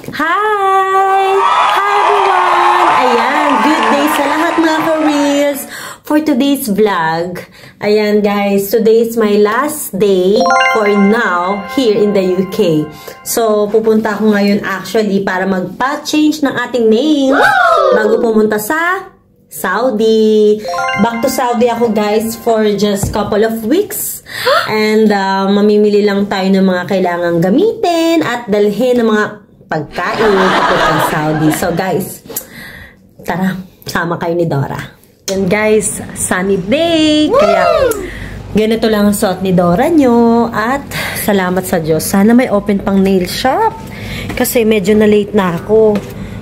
Hi! Hi everyone! Ayan, good day sa lahat mga ka-reels for today's vlog. Ayan guys, today is my last day for now here in the UK. So, pupunta ako ngayon actually para magpa-change ng ating nails bago pumunta sa Saudi. Back to Saudi ako guys for just couple of weeks. And mamimili lang tayo ng mga kailangang gamitin at dalhin ng mga pagkain papuntang Saudi. So guys, tara, sama kayo ni Dora. And guys, sunny day. Kaya ganito lang ang suot ni Dora nyo. At salamat sa Diyos. Sana may open pang nail shop. Kasi medyo na late na ako.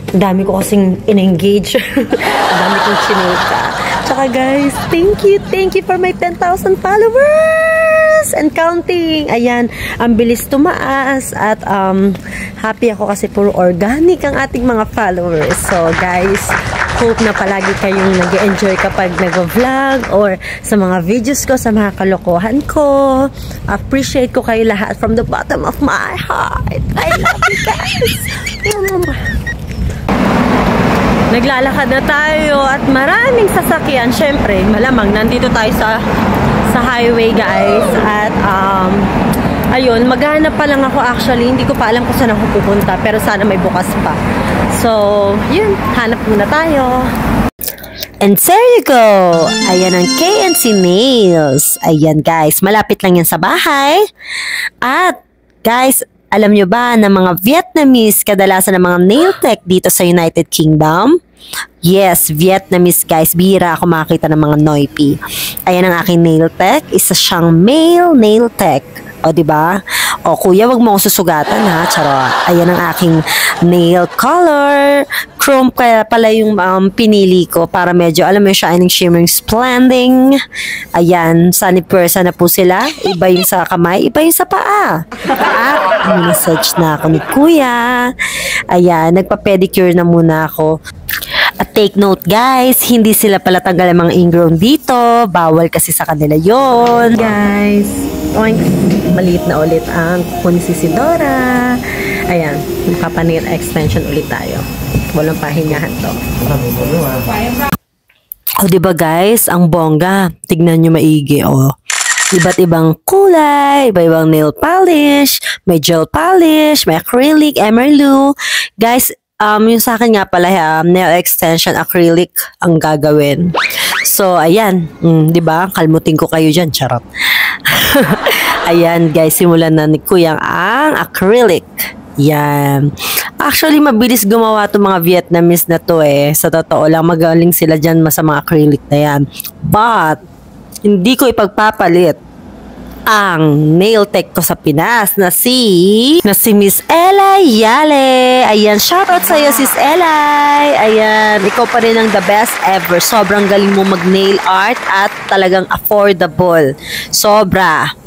Ang dami ko kasing in-engage. Ang dami kong chineka. Tsaka guys, thank you for my 10,000 followers and counting. Ayan, ang bilis tumaas at happy ako kasi puro organic ang ating mga followers. So guys, hope na palagi kayong nag-enjoy kapag nag-vlog or sa mga videos ko, sa mga kalokohan ko. Appreciate ko kayo lahat from the bottom of my heart. I love you guys. Naglalakad na tayo at maraming sasakyan. Syempre, malamang nandito tayo sa highway guys. At ayun, maghanap pa lang ako actually. Hindi ko pa alam kung saan ako pupunta. Pero sana may bukas pa. So, yun. Hanap muna tayo. And there you go. Ayan ang KNC Nails. Ayan guys, malapit lang yan sa bahay. At guys, alam nyo ba na mga Vietnamese kadalasan ng mga nail tech dito sa United Kingdom? Yes, Vietnamese guys. Bihira ako makita ng mga Noipi. Ayan ang aking nail tech. Isa siyang male nail tech. O, diba? O, kuya, wag mo akong susugatan, ha? Charot. Ayan ang aking nail color. Chrome kaya pala yung pinili ko para medyo, alam mo yung shining, shimmering, splending. Ayan, sunny person na po sila. Iba yung sa kamay, iba yung sa paa. At massage na ako ni kuya. Ayan, nagpa-pedicure na muna ako. At take note guys, hindi sila pala tanggal ang mga ingrown dito. Bawal kasi sa kanila yon. Guys, oink, maliit na ulit ang kunin si Dora. Ayan, makapanir extension ulit tayo. Walang pahingahan to. O diba guys, ang bongga. Tignan nyo maigi, oh. Iba't ibang kulay, iba-ibang nail polish, may gel polish, may acrylic, emerald. Guys, yung sa akin nga pala, nail extension acrylic ang gagawin. So, ayan. Diba? Kalmutin ko kayo dyan. Charot. Ayan, guys. Simulan na ni Kuya ang acrylic. Yan. Actually, mabilis gumawa itong mga Vietnamese na to eh. Sa totoo lang, magaling sila dyan sa mga acrylic na yan. But, hindi ko ipagpapalit ang nail tech ko sa Pinas na si Miss Ella Yale. Ayan, shoutout sa iyo Sis Ella. Ayan, ikaw pa rin ang the best ever. Sobrang galing mo mag nail art at talagang affordable. Sobra.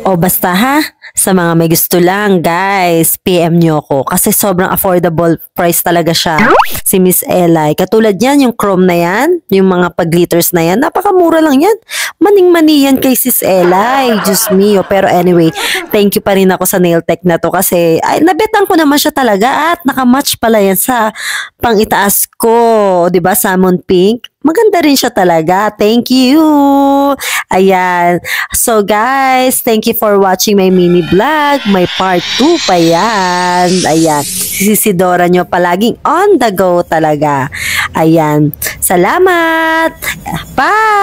O basta ha, sa mga may gusto lang guys, PM nyo ko kasi sobrang affordable price talaga siya. Si Miss Ella. Katulad yan, yung chrome na yan, yung mga pag-glitters na yan, napakamura lang yan. Maning-mani yan kay Sis Ella. Diyos mio. Pero anyway, thank you pa rin ako sa nail tech na to kasi ay, nabetan ko naman siya talaga at nakamatch pala yan sa pang-itaas ko. Diba? Salmon pink. Maganda rin siya talaga. Thank you. Ayan. So guys, thank you for watching my mini vlog. May part 2 pa yan. Ayan. Si Dora nyo palaging on the go talaga. Ayan. Salamat. Bye.